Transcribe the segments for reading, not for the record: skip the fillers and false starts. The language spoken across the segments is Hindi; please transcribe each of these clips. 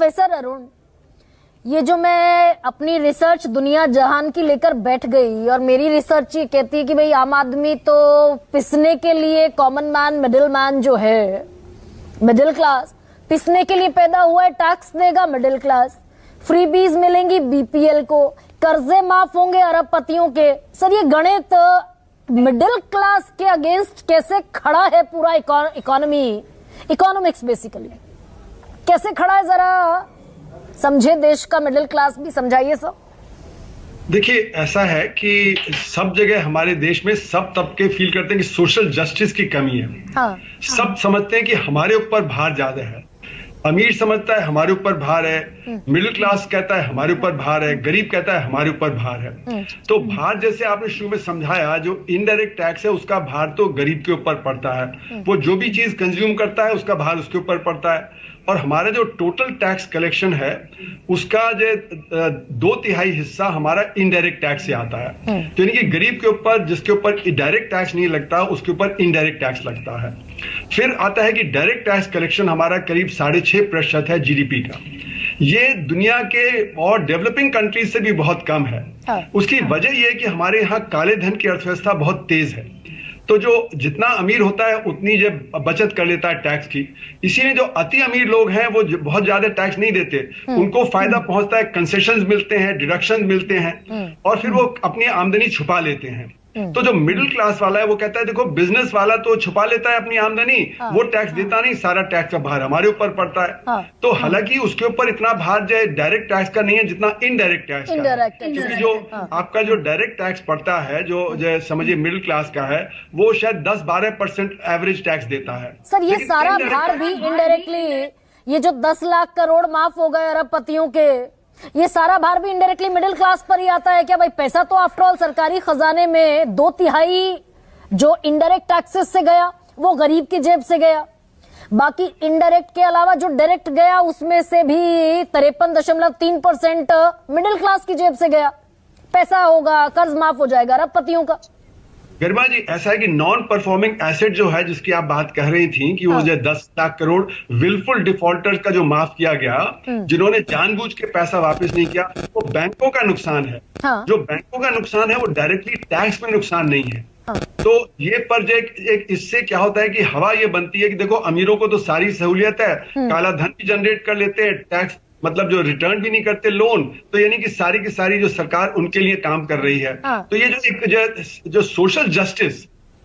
प्रोफेसर अरुण, ये जो मैं अपनी रिसर्च दुनिया जहान की लेकर बैठ गई और मेरी रिसर्च ये कहती है कि भाई आम आदमी तो पिसने के लिए कॉमन मैन, मिडिल मैन जो है, मिडिल क्लास पिसने के लिए पैदा हुआ है, टैक्स देगा मिडिल क्लास, फ्रीबीज मिलेंगी बीपीएल को, कर्जे माफ होंगे अरबपतियों के। सर ये गणित मिडिल क्लास के अगेंस्ट कैसे खड़ा है? पूरा इकोनॉमिक्स बेसिकली कैसे खड़ा है, जरा समझे देश का मिडिल क्लास भी, समझाइए सब। देखिए, ऐसा है कि सब जगह हमारे देश में सब तबके फील करते हैं कि सोशल जस्टिस की कमी है। हाँ, सब समझते हैं कि हमारे ऊपर भार ज्यादा है। अमीर समझता है हमारे ऊपर भार है, मिडिल क्लास कहता है हमारे ऊपर भार है, गरीब कहता है हमारे ऊपर भार है। तो भार, जैसे आपने शुरू में समझाया, जो इनडायरेक्ट टैक्स है उसका भार तो गरीब के ऊपर पड़ता है। वो जो भी चीज कंज्यूम करता है उसका भार उसके ऊपर पड़ता है। और हमारा जो टोटल टैक्स कलेक्शन है उसका जो 2/3 हिस्सा हमारा इनडायरेक्ट टैक्स से आता है। तो यानी कि गरीब के ऊपर, जिसके ऊपर डायरेक्ट टैक्स नहीं लगता, उसके ऊपर इनडायरेक्ट टैक्स लगता है। फिर आता है कि डायरेक्ट टैक्स कलेक्शन हमारा करीब 6.5% है जीडीपी का। ये दुनिया के और डेवलपिंग कंट्रीज से भी बहुत कम है। उसकी वजह यह है कि हमारे यहाँ काले धन की अर्थव्यवस्था बहुत तेज है। तो जो जितना अमीर होता है उतनी जो बचत कर लेता है टैक्स की। इसीलिए जो अति अमीर लोग हैं वो बहुत ज्यादा टैक्स नहीं देते, उनको फायदा पहुंचता है, कंसेशंस मिलते हैं, डिडक्शन मिलते हैं, और फिर वो अपनी आमदनी छुपा लेते हैं। तो जो मिडिल क्लास वाला है वो कहता है देखो, बिजनेस वाला तो छुपा लेता है अपनी आमदनी, वो टैक्स देता नहीं, सारा टैक्स का भार हमारे ऊपर पड़ता है। तो हालांकि उसके ऊपर इतना भार जो डायरेक्ट टैक्स का नहीं है जितना इनडायरेक्ट टैक्स का है। क्योंकि जो आपका जो डायरेक्ट टैक्स पड़ता है, जो समझिए मिडिल क्लास का है, वो शायद 10-12% एवरेज टैक्स देता है। सर ये सारा भार भी इनडायरेक्टली, ये जो 10 लाख करोड़ माफ हो गए अरबपतियों के, ये सारा भार भी इनडायरेक्टली मिडिल क्लास पर ही आता है क्या भाई? पैसा तो आफ्टर ऑल सरकारी खजाने में 2/3 जो इनडायरेक्ट टैक्सेस से गया वो गरीब की जेब से गया, बाकी इनडायरेक्ट के अलावा जो डायरेक्ट गया उसमें से भी 53.3% मिडिल क्लास की जेब से गया। पैसा होगा, कर्ज माफ हो जाएगा अरबपतियों का। गरिमा जी, ऐसा है कि नॉन परफॉर्मिंग एसेट जो है, जिसकी आप बात कह रही थी कि वो जो 10 लाख करोड़ विलफुल डिफॉल्टर्स का जो माफ किया गया, जिन्होंने जानबूझ के पैसा वापस नहीं किया, वो बैंकों का नुकसान है। जो बैंकों का नुकसान है वो डायरेक्टली टैक्स में नुकसान नहीं है। तो ये पर जो एक इससे क्या होता है कि हवा ये बनती है कि देखो, अमीरों को तो सारी सहूलियत है, काला धन भी जनरेट कर लेते हैं, टैक्स मतलब जो रिटर्न भी नहीं करते लोन, तो यानी कि सारी की सारी जो सरकार उनके लिए काम कर रही है। तो ये जो सोशल जस्टिस,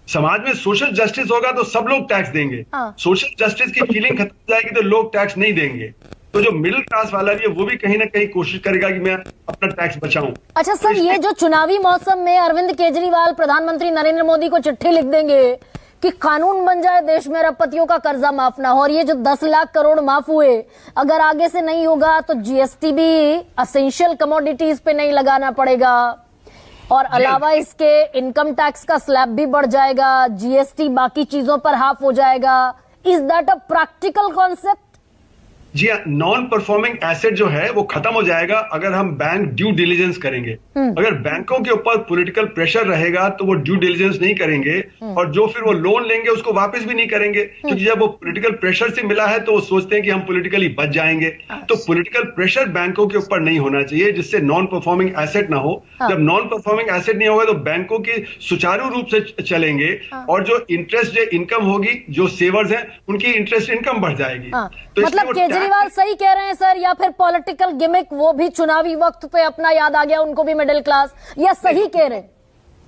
समाज में सोशल जस्टिस होगा तो सब लोग टैक्स देंगे। सोशल जस्टिस की फीलिंग खत्म हो जाएगी तो लोग टैक्स नहीं देंगे। तो जो मिडिल क्लास वाला भी है वो भी कहीं ना कहीं कोशिश करेगा कि मैं अपना टैक्स बचाऊं। अच्छा सर, ये जो चुनावी मौसम में अरविंद केजरीवाल प्रधानमंत्री नरेंद्र मोदी को चिट्ठी लिख देंगे कि कानून बन जाए देश में, अरबपतियों का कर्जा माफ ना हो, और ये जो 10 लाख करोड़ माफ हुए, अगर आगे से नहीं होगा तो जीएसटी भी असेंशियल कमोडिटीज पे नहीं लगाना पड़ेगा, और अलावा इसके इनकम टैक्स का स्लैब भी बढ़ जाएगा, जीएसटी बाकी चीजों पर हाफ हो जाएगा। Is that a practical concept? जी हाँ, नॉन परफॉर्मिंग एसेट जो है वो खत्म हो जाएगा अगर हम बैंक ड्यू डिलिजेंस करेंगे। अगर बैंकों के ऊपर पॉलिटिकल प्रेशर रहेगा तो वो ड्यू डिलिजेंस नहीं करेंगे, और जो फिर वो लोन लेंगे उसको वापस भी नहीं करेंगे, क्योंकि जब वो पॉलिटिकल प्रेशर से मिला है तो वो सोचते हैं कि हम पॉलिटिकली बच जाएंगे। तो पॉलिटिकल प्रेशर बैंकों के ऊपर नहीं होना चाहिए जिससे नॉन परफॉर्मिंग एसेट ना हो। जब नॉन परफॉर्मिंग एसेट नहीं होगा तो बैंकों की सुचारू रूप से चलेंगे, और जो इंटरेस्ट जो इनकम होगी, जो सेवर्स हैं उनकी इंटरेस्ट इनकम बढ़ जाएगी। तो मतलब केजरीवाल सही कह रहे हैं सर, या फिर पॉलिटिकल गिमिक, वो भी चुनावी वक्त पे अपना याद आ गया उनको भी मिडिल क्लास, या सही कह रहे हैं?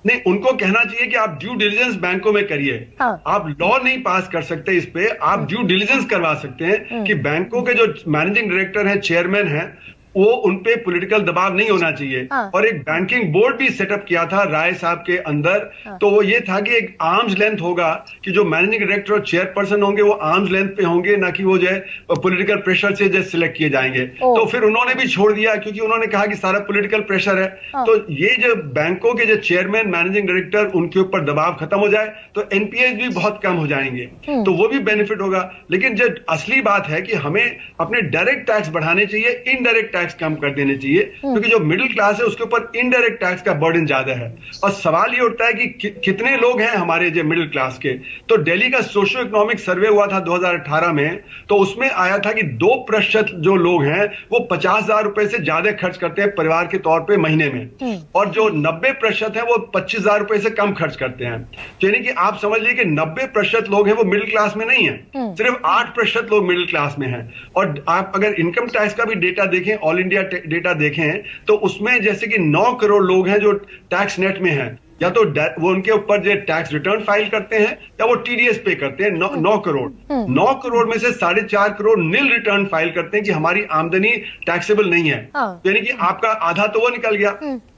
नहीं, उनको कहना चाहिए कि आप ड्यू डिलिजेंस बैंकों में करिए। आप लॉ नहीं पास कर सकते इस पे, आप ड्यू डिलिजेंस करवा सकते हैं कि बैंकों के जो मैनेजिंग डायरेक्टर हैं, चेयरमैन हैं, वो उनपे पॉलिटिकल दबाव नहीं होना चाहिए। और एक बैंकिंग बोर्ड भी सेटअप किया था राय साहब के अंदर। तो वो ये था कि एक आर्म्स लेंथ होगा कि जो मैनेजिंग डायरेक्टर और चेयरपर्सन होंगे वो आर्म्स लेंथ पे होंगे, ना कि वो जो है पॉलिटिकल प्रेशर से जो सिलेक्ट किए जाएंगे। तो फिर उन्होंने भी छोड़ दिया क्योंकि उन्होंने कहा कि सारा पॉलिटिकल प्रेशर है। तो ये जो बैंकों के जो चेयरमैन, मैनेजिंग डायरेक्टर, उनके ऊपर दबाव खत्म हो जाए तो एनपीएस भी बहुत कम हो जाएंगे, तो वो भी बेनिफिट होगा। लेकिन जो असली बात है कि हमें अपने डायरेक्ट टैक्स बढ़ाने चाहिए, इनडायरेक्ट टैक्स टैक्स कम कर देने चाहिए, क्योंकि जो मिडिल क्लास है उसके ऊपर इनडायरेक्ट टैक्स का बर्डन ज्यादा है। और सवाल ये उठता है कि कितने लोग हैं हमारे जो मिडिल क्लास के। तो दिल्ली का सोशियो इकोनॉमिक सर्वे हुआ था 2018 में, तो उसमें आया था कि 2% जो लोग हैं वो 50,000 रुपए से ज्यादा खर्च करते हैं परिवार के तौर पे महीने में, और जो 90% है वो 25,000 रुपए से कम खर्च करते हैं। तो यानी कि आप समझ लीजिए कि 90% लोग हैं वो मिडिल क्लास में नहीं है, सिर्फ 8% लोग मिडिल क्लास में हैं। और आप अगर इनकम टैक्स का भी डेटा देखें, ऑल इंडिया डेटा देखें, तो उसमें जैसे कि 9 करोड़ लोग हैं जो टैक्स नेट में हैं, या तो वो उनके ऊपर जो टैक्स रिटर्न फाइल करते हैं या वो टीडीएस पे करते हैं। 9 करोड़ 9 करोड़ में से 4.5 करोड़ नील रिटर्न फाइल करते हैं कि हमारी आमदनी टैक्सेबल नहीं है। तो यानी कि आपका आधा तो वो निकल गया।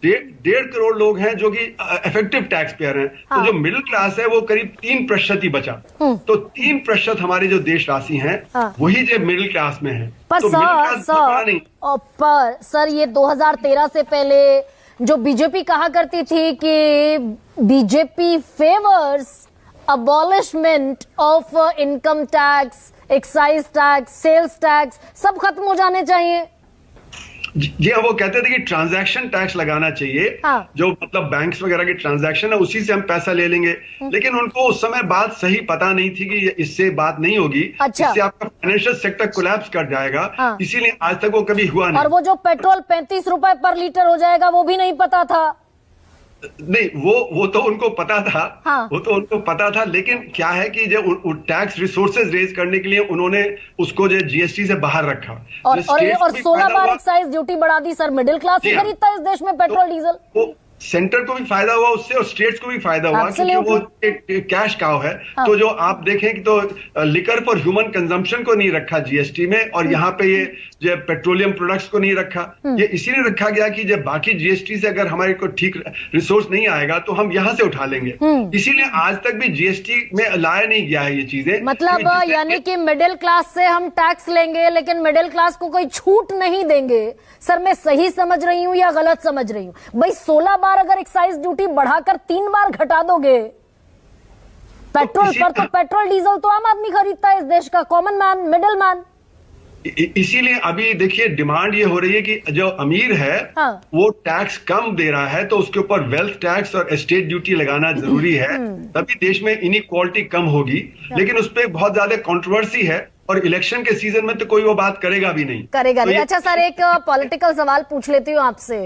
1.5 करोड़ लोग हैं जो कि इफेक्टिव टैक्स पेयर हैं। तो जो मिडिल क्लास है वो करीब 3% ही बचा। तो 3% हमारे जो देशवासी हैं वही जो मिडिल क्लास में है। पर तो सर ये 2013 से पहले जो बीजेपी कहा करती थी कि BJP favours abolishment of income tax, excise tax, sales tax, सब खत्म हो जाने चाहिए। जी हाँ, वो कहते थे कि ट्रांजैक्शन टैक्स लगाना चाहिए। जो मतलब बैंक्स वगैरह की ट्रांजैक्शन है उसी से हम पैसा ले लेंगे, लेकिन उनको उस समय बात सही पता नहीं थी कि इससे बात नहीं होगी। अच्छा। इससे आपका फाइनेंशियल सेक्टर कोलैप्स कर जाएगा। इसीलिए आज तक वो कभी हुआ नहीं। और वो जो पेट्रोल 35 रुपए पर लीटर हो जाएगा वो भी नहीं पता था। नहीं, वो तो उनको पता था। वो तो उनको पता था, लेकिन क्या है कि जब टैक्स रिसोर्सेज रेज करने के लिए उन्होंने उसको जो जीएसटी से बाहर रखा और 16 बार एक्साइज ड्यूटी बढ़ा दी। सर मिडिल क्लास ही खरीदता है इस देश में पेट्रोल डीजल। सेंटर को भी फायदा हुआ उससे और स्टेट्स को भी फायदा हुआ, क्योंकि वो एक कैश काउ है। तो जो आप देखें कि तो लिकर फॉर ह्यूमन कंजम्पशन को नहीं रखा जीएसटी में, और यहाँ पे ये जो पेट्रोलियम प्रोडक्ट्स को नहीं रखा। ये इसीलिए रखा गया कि जब बाकी जीएसटी से अगर हमारे को ठीक रिसोर्स नहीं आएगा तो हम यहाँ से उठा लेंगे। इसीलिए आज तक भी जीएसटी में लाया नहीं गया है ये चीजें। मतलब यानी कि मिडिल क्लास से हम टैक्स लेंगे लेकिन मिडिल क्लास को कोई छूट नहीं देंगे। सर मैं सही समझ रही हूँ या गलत समझ रही हूँ? भाई 16 बार अगर एक्साइज ड्यूटी बढ़ाकर 3 बार घटा दोगे पेट्रोल पर, तो पेट्रोल डीजल तो आम आदमी खरीदता है इस देश का, कॉमन मैन, मिडिल मैन। इसीलिए अभी देखिए डिमांड ये हो रही है कि जो अमीर है वो टैक्स कम दे रहा है, तो उसके ऊपर वेल्थ टैक्स और एस्टेट ड्यूटी लगाना जरूरी है, तभी देश में इनइक्वालिटी कम होगी। लेकिन उस पर बहुत ज्यादा कंट्रोवर्सी है, और इलेक्शन के सीजन में तो कोई वो बात करेगा भी नहीं। अच्छा सर एक पॉलिटिकल सवाल पूछ लेती हूँ आपसे।